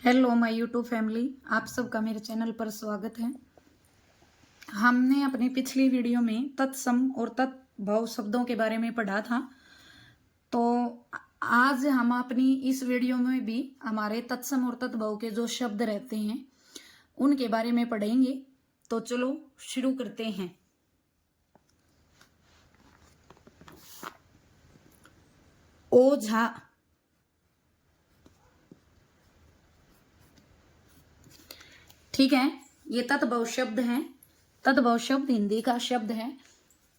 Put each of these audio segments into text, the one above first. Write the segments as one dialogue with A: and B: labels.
A: Hello my YouTube family, आप सबका मेरे चैनल पर स्वागत है। हमने अपनी पिछली वीडियो में तत्सम और तत्भव शब्दों के बारे में पढ़ा था। तो आज हम अपनी इस वीडियो में भी हमारे तत्सम और तत्भव के जो शब्द रहते हैं उनके बारे में पढ़ेंगे। तो चलो शुरू करते हैं। ओझा, ठीक है, ये तत्भव शब्द है। तत्भव शब्द हिंदी का शब्द है।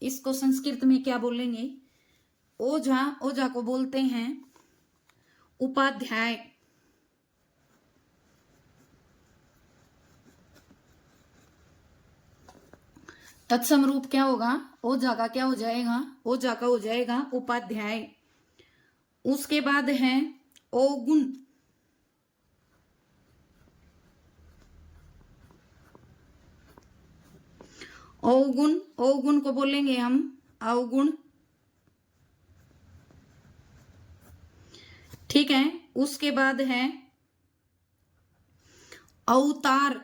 A: इसको संस्कृत में क्या बोलेंगे? ओझा। ओझा को बोलते हैं उपाध्याय। तत्सम रूप क्या होगा? ओझा का क्या हो जाएगा? ओझा का हो जाएगा उपाध्याय। उसके बाद है अवगुण। अवगुण, अवगुण को बोलेंगे हम अवगुण, ठीक है। उसके बाद है अवतार।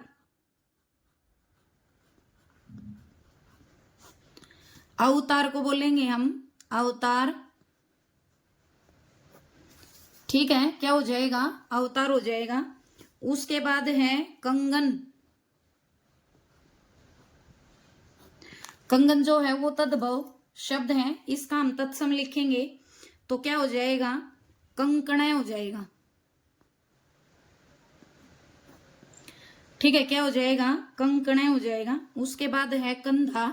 A: अवतार को बोलेंगे हम अवतार, ठीक है। क्या हो जाएगा? अवतार हो जाएगा। उसके बाद है कंगन। कंगन जो है वो तद्भव शब्द है। इसका हम तत्सम लिखेंगे तो क्या हो जाएगा? कंकणय हो जाएगा, ठीक है। क्या हो जाएगा? कंकणय हो जाएगा। उसके बाद है कंधा।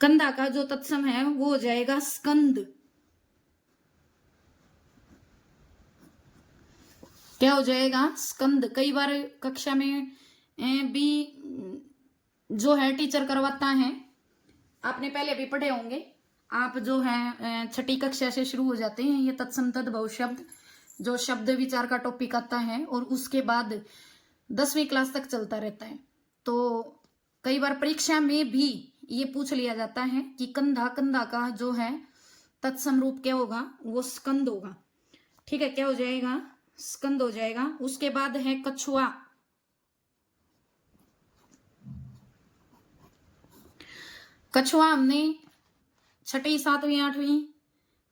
A: कंधा का जो तत्सम है वो हो जाएगा स्कंद। क्या हो जाएगा? स्कंद। कई बार कक्षा में भी जो है टीचर करवाता है, आपने पहले भी पढ़े होंगे। आप जो है छठी कक्षा से शुरू हो जाते हैं ये तत्सम तद्भव शब्द, जो शब्द विचार का टॉपिक आता है और उसके बाद 10वीं क्लास तक चलता रहता है। तो कई बार परीक्षा में भी ये पूछ लिया जाता है कि कंधा, कंधा का जो है तत्सम रूप क्या होगा? वो स्कंद होगा, ठीक है। क्या हो जाएगा? स्कंद हो जाएगा। उसके बाद है कछुआ। कछुआ हमने छठी, 7वीं, 8वीं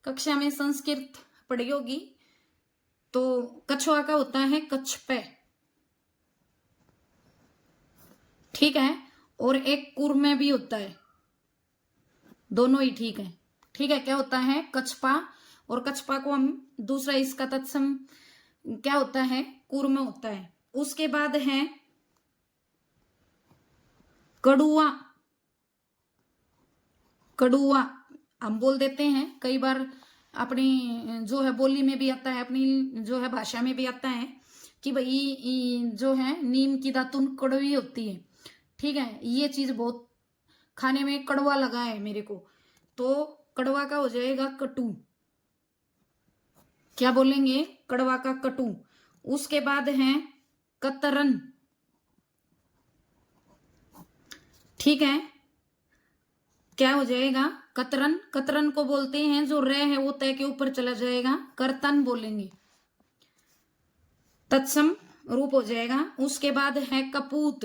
A: कक्षा में संस्कृत पढ़ी होगी। तो कछुआ का होता है कछपे, ठीक है। और एक कुर में भी होता है, दोनों ही ठीक है, ठीक है। क्या होता है? कछपा। और कछपा को हम दूसरा इसका तत्सम क्या होता है? कुर में होता है। उसके बाद है कड़ुआ। कड़ुआ हम बोल देते हैं, कई बार अपनी जो है बोली में भी आता है, अपनी जो है भाषा में भी आता है कि भाई जो है नीम की दातुन कड़वी होती है, ठीक है। ये चीज बहुत खाने में कड़वा लगा है मेरे को, तो कड़वा का हो जाएगा कटु। क्या बोलेंगे? कड़वा का कटु। उसके बाद है कतरन, ठीक है। क्या हो जाएगा? कतरन। कतरन को बोलते हैं जो रे है वो तय के ऊपर चला जाएगा, करतन बोलेंगे, तत्सम रूप हो जाएगा। उसके बाद है कपूत।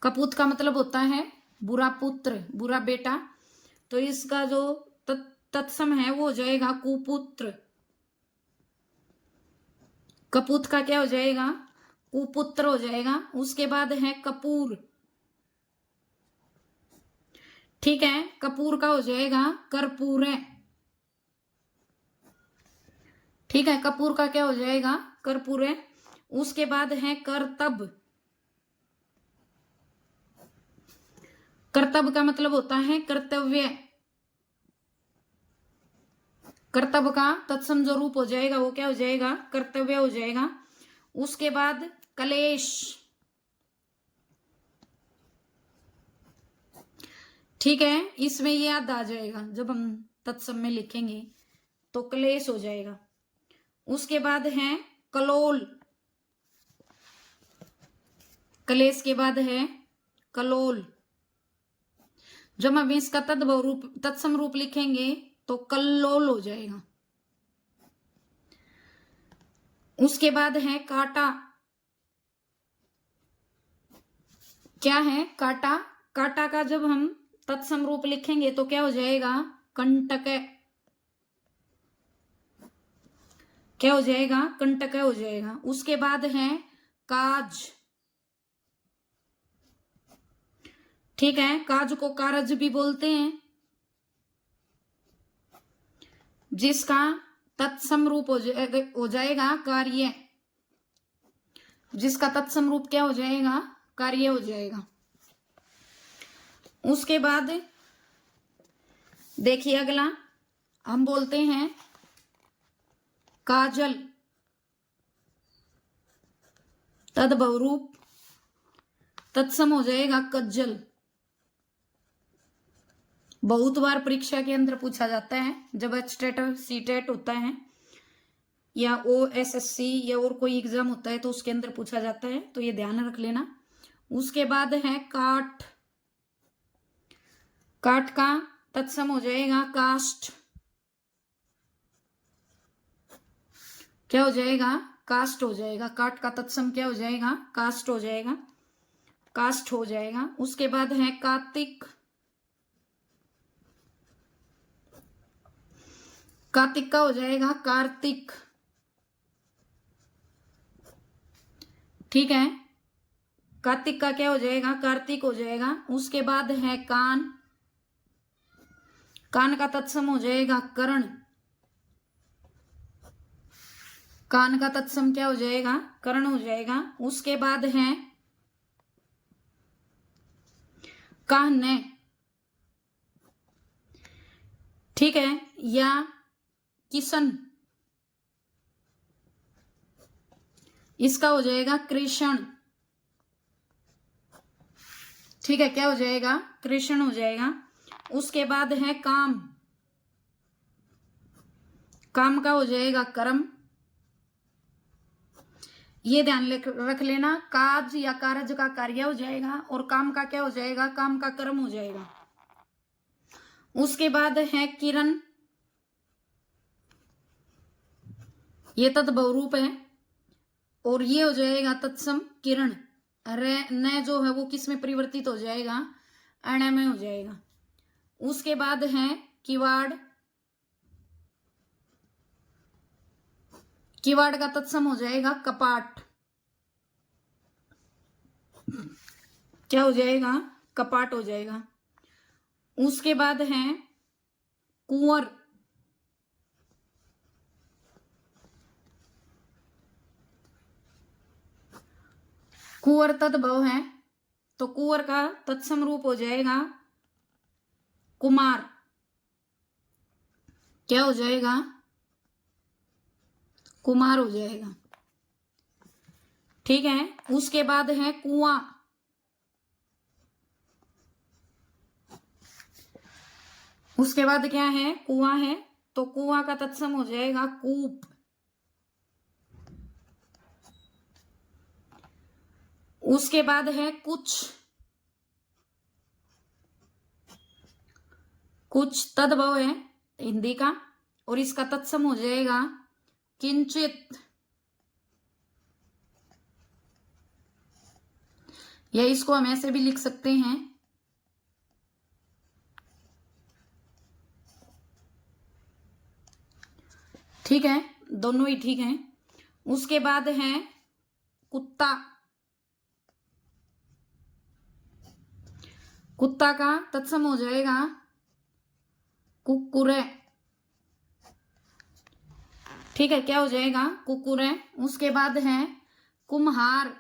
A: कपूत का मतलब होता है बुरा पुत्र, बुरा बेटा। तो इसका जो तत्सम है वो हो जाएगा कुपुत्र। कपूत का क्या हो जाएगा? कुपुत्र हो जाएगा। उसके बाद है कपूर, ठीक है। कपूर का हो जाएगा कर्पूर, ठीक है। कपूर का क्या हो जाएगा? कर्पूर। उसके बाद है करतब। कर्तव्य का मतलब होता है कर्तव्य। कर्तव्य का तत्सम जो रूप हो जाएगा वो क्या हो जाएगा? कर्तव्य हो जाएगा। उसके बाद कलेश, ठीक है। इसमें ये याद आ जाएगा जब हम तत्सम में लिखेंगे तो कलेश हो जाएगा। उसके बाद है कलोल। कलेश के बाद है कलोल। जब हम इसका तद्भव रूप, तत्सम रूप लिखेंगे तो कल्लोल हो जाएगा, उसके बाद है काटा। क्या है? काटा। काटा का जब हम तत्सम रूप लिखेंगे तो क्या हो जाएगा? कंटक। क्या हो जाएगा? कंटक हो जाएगा। उसके बाद है काज। ठीक है, काज को कारज भी बोलते हैं, जिसका तत्सम रूप हो जाएगा कार्य। जिसका तत्सम रूप क्या हो जाएगा? कार्य हो जाएगा। उसके बाद देखिए अगला हम बोलते हैं काजल। तद्भव रूप तत्सम हो जाएगा कज्जल। बहुत बार परीक्षा के अंदर पूछा जाता है, जब एचटेट सीटेट होता है या ओएसएससी या और कोई एग्जाम होता है तो उसके अंदर पूछा जाता है, तो ये ध्यान रख लेना। उसके बाद है काठ। काठ का तत्सम हो जाएगा काष्ठ। क्या हो जाएगा? काष्ठ हो जाएगा। काठ का तत्सम क्या हो जाएगा? काष्ठ हो जाएगा। काष्ठ हो जाएगा। उसके बाद है कार्तिक। कार्तिक का हो जाएगा कार्तिक। ठीक है, कार्तिक का क्या हो जाएगा? कार्तिक हो जाएगा। उसके बाद है कान। कान का तत्सम हो जाएगा कर्ण। कान का तत्सम क्या हो जाएगा? कर्ण हो जाएगा। उसके बाद है कान्ह। ठीक है, या किशन, इसका हो जाएगा कृष्ण। ठीक है, क्या हो जाएगा? कृष्ण हो जाएगा। उसके बाद है काम। काम का हो जाएगा कर्म। ये ध्यान रख लेना, काज या कारज का कार्य हो जाएगा और काम का क्या हो जाएगा? काम का कर्म हो जाएगा। उसके बाद है किरण। ये तद्भव रूप है और ये हो जाएगा तत्सम किरण। न जो है वो किस में परिवर्तित हो जाएगा? अण में हो जाएगा। उसके बाद है किवाड़। किवाड़ का तत्सम हो जाएगा कपाट। क्या हो जाएगा? कपाट हो जाएगा। उसके बाद है कुंवर। कुंवर तद्भव है तो कुंवर का तत्सम रूप हो जाएगा कुमार। क्या हो जाएगा? कुमार हो जाएगा। ठीक है, उसके बाद है कुआं। उसके बाद क्या है? कुआं है तो कुआं का तत्सम हो जाएगा कूप। उसके बाद है कुछ। कुछ तद्भव है हिंदी का और इसका तत्सम हो जाएगा किंचित, या इसको हम ऐसे भी लिख सकते हैं ठीक है, दोनों ही ठीक है। उसके बाद है कुत्ता। कुत्ता का तत्सम हो जाएगा कुकुरे। ठीक है, क्या हो जाएगा? कुकुरे। उसके बाद है कुम्हार।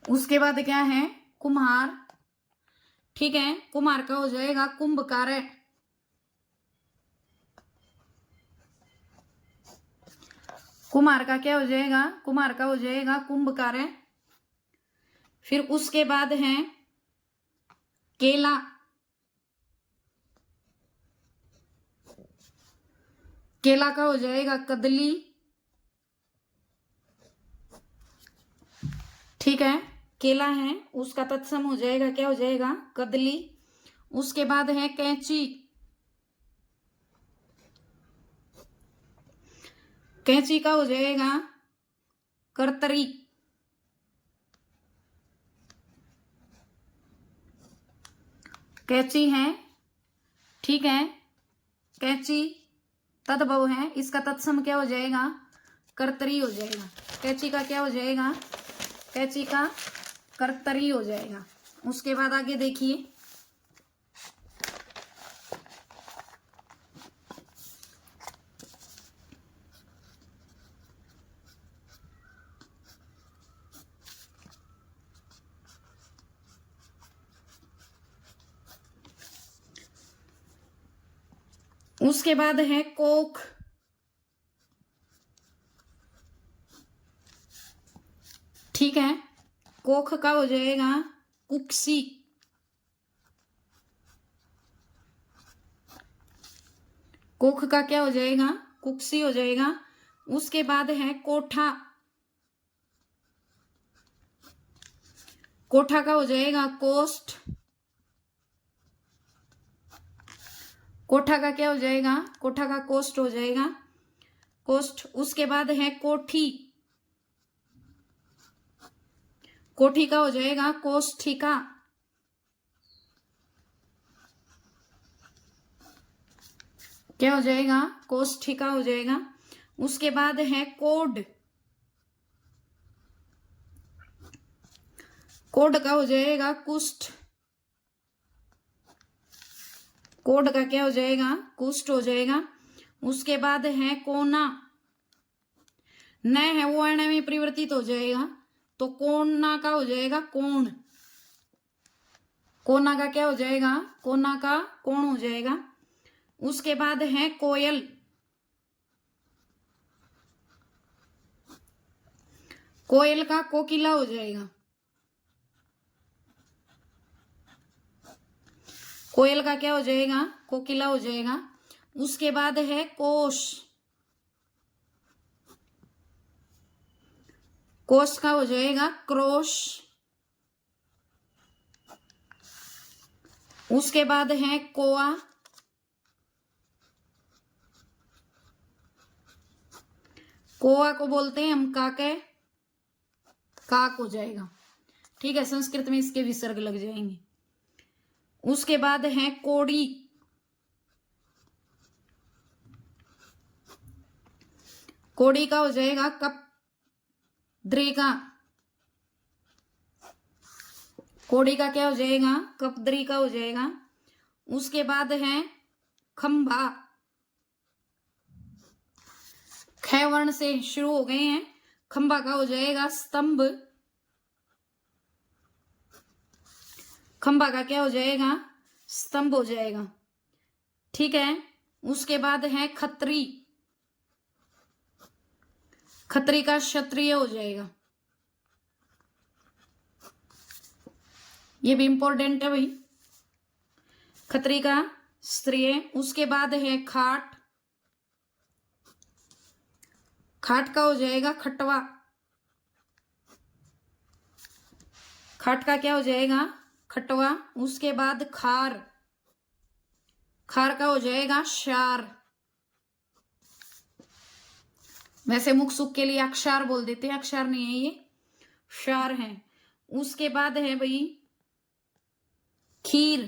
A: उसके बाद क्या है? कुम्हार। ठीक है, कुम्हार का हो जाएगा कुंभकार। कुम्हार का क्या हो जाएगा? कुम्हार का हो जाएगा कुंभकार। फिर उसके बाद है केला। केला का हो जाएगा कदली। ठीक है, केला है उसका तत्सम हो जाएगा क्या हो जाएगा? कदली। उसके बाद है कैंची। कैंची का हो जाएगा करतरी। कैंची है, ठीक है, कैंची तद्भव है, इसका तत्सम क्या हो जाएगा कर्तरी हो जाएगा। कैंची का क्या हो जाएगा, कैंची का कर्तरी हो जाएगा। उसके बाद आगे देखिए, उसके बाद है कोख। ठीक है, कोख का हो जाएगा कुक्सी। कोख का क्या हो जाएगा कुक्सी हो जाएगा। उसके बाद है कोठा। कोठा का हो जाएगा कोष्ठ। कोठा का क्या हो जाएगा, कोठा का कोष्ठ हो जाएगा कोष्ठ। उसके बाद है कोठी। कोठी का हो जाएगा कोष्ठिका। क्या हो जाएगा कोष्ठिका हो जाएगा। उसके बाद है कोड। कोड का हो जाएगा कुष्ठ। कोड का क्या हो जाएगा कुष्ठ हो जाएगा। उसके बाद है कोना। न है वो अर्ण में परिवर्तित हो जाएगा, तो कोना का हो जाएगा कोण। कोना का क्या हो जाएगा, कोना का कोण हो जाएगा। उसके बाद है कोयल। कोयल का कोकिला हो जाएगा। कोयल का क्या हो जाएगा कोकिला हो जाएगा। उसके बाद है कोश। कोश का हो जाएगा क्रोश। उसके बाद है कोआ। कोआ को बोलते हैं हम काके, काक हो जाएगा। ठीक है, संस्कृत में इसके विसर्ग लग जाएंगे। उसके बाद है कोड़ी। कोड़ी का हो जाएगा कप द्रिका। कोड़ी का क्या हो जाएगा कपद्री का हो जाएगा। उसके बाद है खंभा। ख वर्ण से शुरू हो गए हैं। खंभा का हो जाएगा स्तंभ। खंभा का क्या हो जाएगा स्तंभ हो जाएगा। ठीक है, उसके बाद है खत्री। खत्री का क्षत्रिय हो जाएगा। ये भी इंपॉर्टेंट है भाई, खत्री का स्त्रीय। उसके बाद है खाट। खाट का हो जाएगा खटवा। खाट का क्या हो जाएगा खटवा। उसके बाद खार। खार का हो जाएगा शार। वैसे मुख सुख के लिए अक्षार बोल देते हैं, अक्षर नहीं है ये, शार है। उसके बाद है भाई खीर।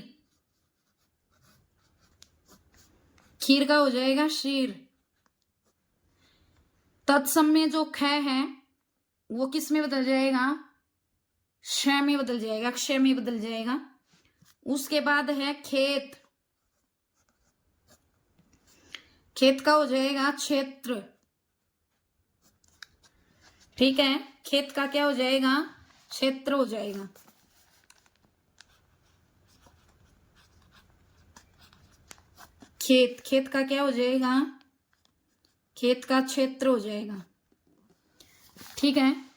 A: खीर का हो जाएगा शीर। तत्सम में जो ख है वो किस में बदल जाएगा श में बदल जाएगा, क्ष में बदल जाएगा। उसके बाद है खेत। खेत का हो जाएगा क्षेत्र। ठीक है, खेत का क्या हो जाएगा क्षेत्र हो जाएगा। खेत, खेत का क्या हो जाएगा खेत का क्षेत्र हो जाएगा। ठीक है,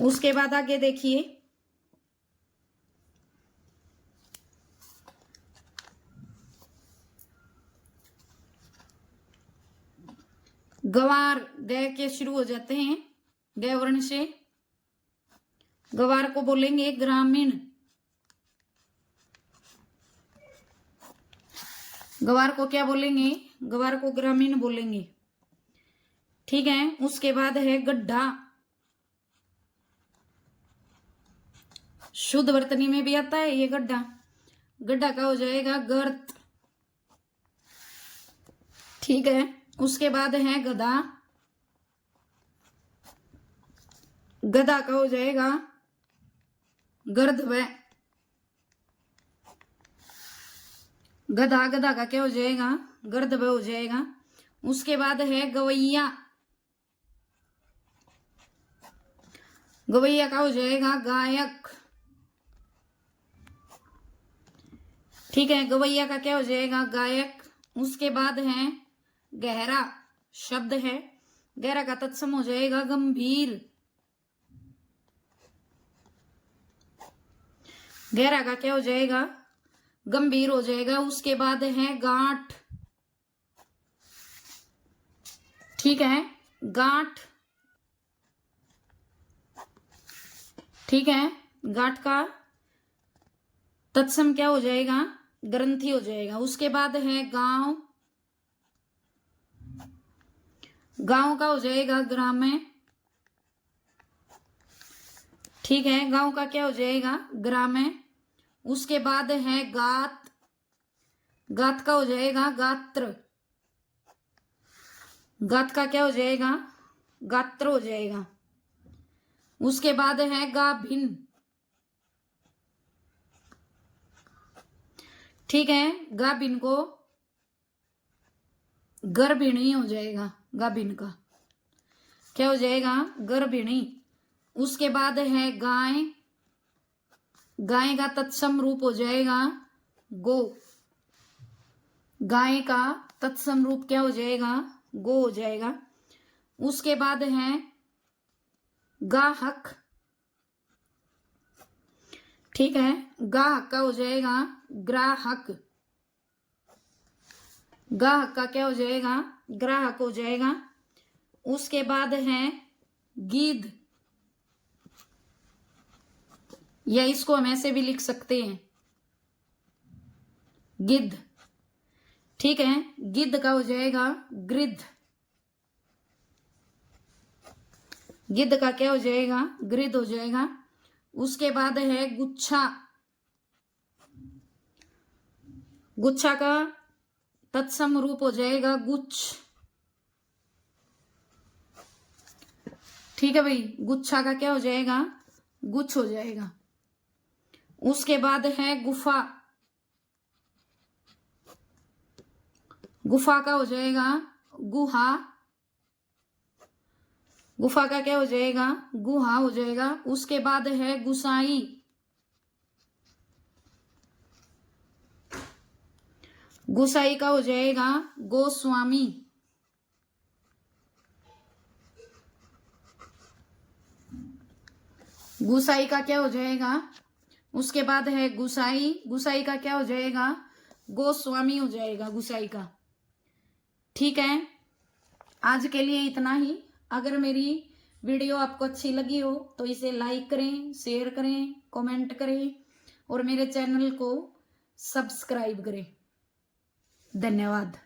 A: उसके बाद आगे देखिए, गवार ग के शुरू हो जाते हैं, ग वर्ण से। गवार को बोलेंगे ग्रामीण। गवार को क्या बोलेंगे? गवार को ग्रामीण बोलेंगे। ठीक है, उसके बाद है गड्ढा। शुद्ध वर्तनी में भी आता है ये गड्ढा। गड्ढा का हो जाएगा गर्त। ठीक है, उसके बाद है गधा। गधा का हो जाएगा गर्दभ। गधा, गधा का क्या हो जाएगा? गर्दभ हो जाएगा। उसके बाद है गवैया। गवैया का हो जाएगा गायक। ठीक है, गवैया का क्या हो जाएगा? गायक। उसके बाद है गहरा, शब्द है। गहरा का तत्सम हो जाएगा गंभीर। गहरा का क्या हो जाएगा? गंभीर हो जाएगा। उसके बाद है गांठ। ठीक है, गांठ। ठीक है, गांठ का तत्सम क्या हो जाएगा? ग्रंथि हो जाएगा। उसके बाद है गांव। गांव का हो जाएगा ग्राम्य। ठीक है, गांव का क्या हो जाएगा? ग्राम्य। उसके बाद है गात। गात का हो जाएगा गात्र। गात का क्या हो जाएगा? गात्र हो जाएगा। उसके बाद है गाभिन। ठीक है, गाभिन को गर्भिणी हो जाएगा। गाभिन का क्या हो जाएगा? गर्भिणी। उसके बाद है गाय। गाय का तत्सम रूप हो जाएगा गो। गाय का तत्सम रूप क्या हो जाएगा? गो हो जाएगा। उसके बाद है गाहक। ठीक है, गाहक का हो जाएगा ग्राहक। गाहक का क्या हो जाएगा? ग्राहक हो जाएगा। उसके बाद है गिद्ध, या इसको हम ऐसे भी लिख सकते हैं गिद्ध। ठीक है, गिद्ध का हो जाएगा गृद्ध। गिद्ध का क्या हो जाएगा? गृद्ध हो जाएगा। उसके बाद है गुच्छा। गुच्छा का तत्सम रूप हो जाएगा गुच्छ। ठीक है भाई, गुच्छा का क्या हो जाएगा? गुच्छ हो जाएगा। उसके बाद है गुफा। गुफा का हो जाएगा गुहा। गुफा का क्या हो जाएगा? गुहा हो जाएगा। उसके बाद है गुसाई। गुसाई का हो जाएगा गोस्वामी। गुसाई का क्या हो जाएगा? उसके बाद है गुसाई। गुसाई का क्या हो जाएगा? गोस्वामी हो जाएगा गुसाई का। ठीक है, आज के लिए इतना ही। अगर मेरी वीडियो आपको अच्छी लगी हो तो इसे लाइक करें, शेयर करें, कमेंट करें और मेरे चैनल को सब्सक्राइब करें। धन्यवाद।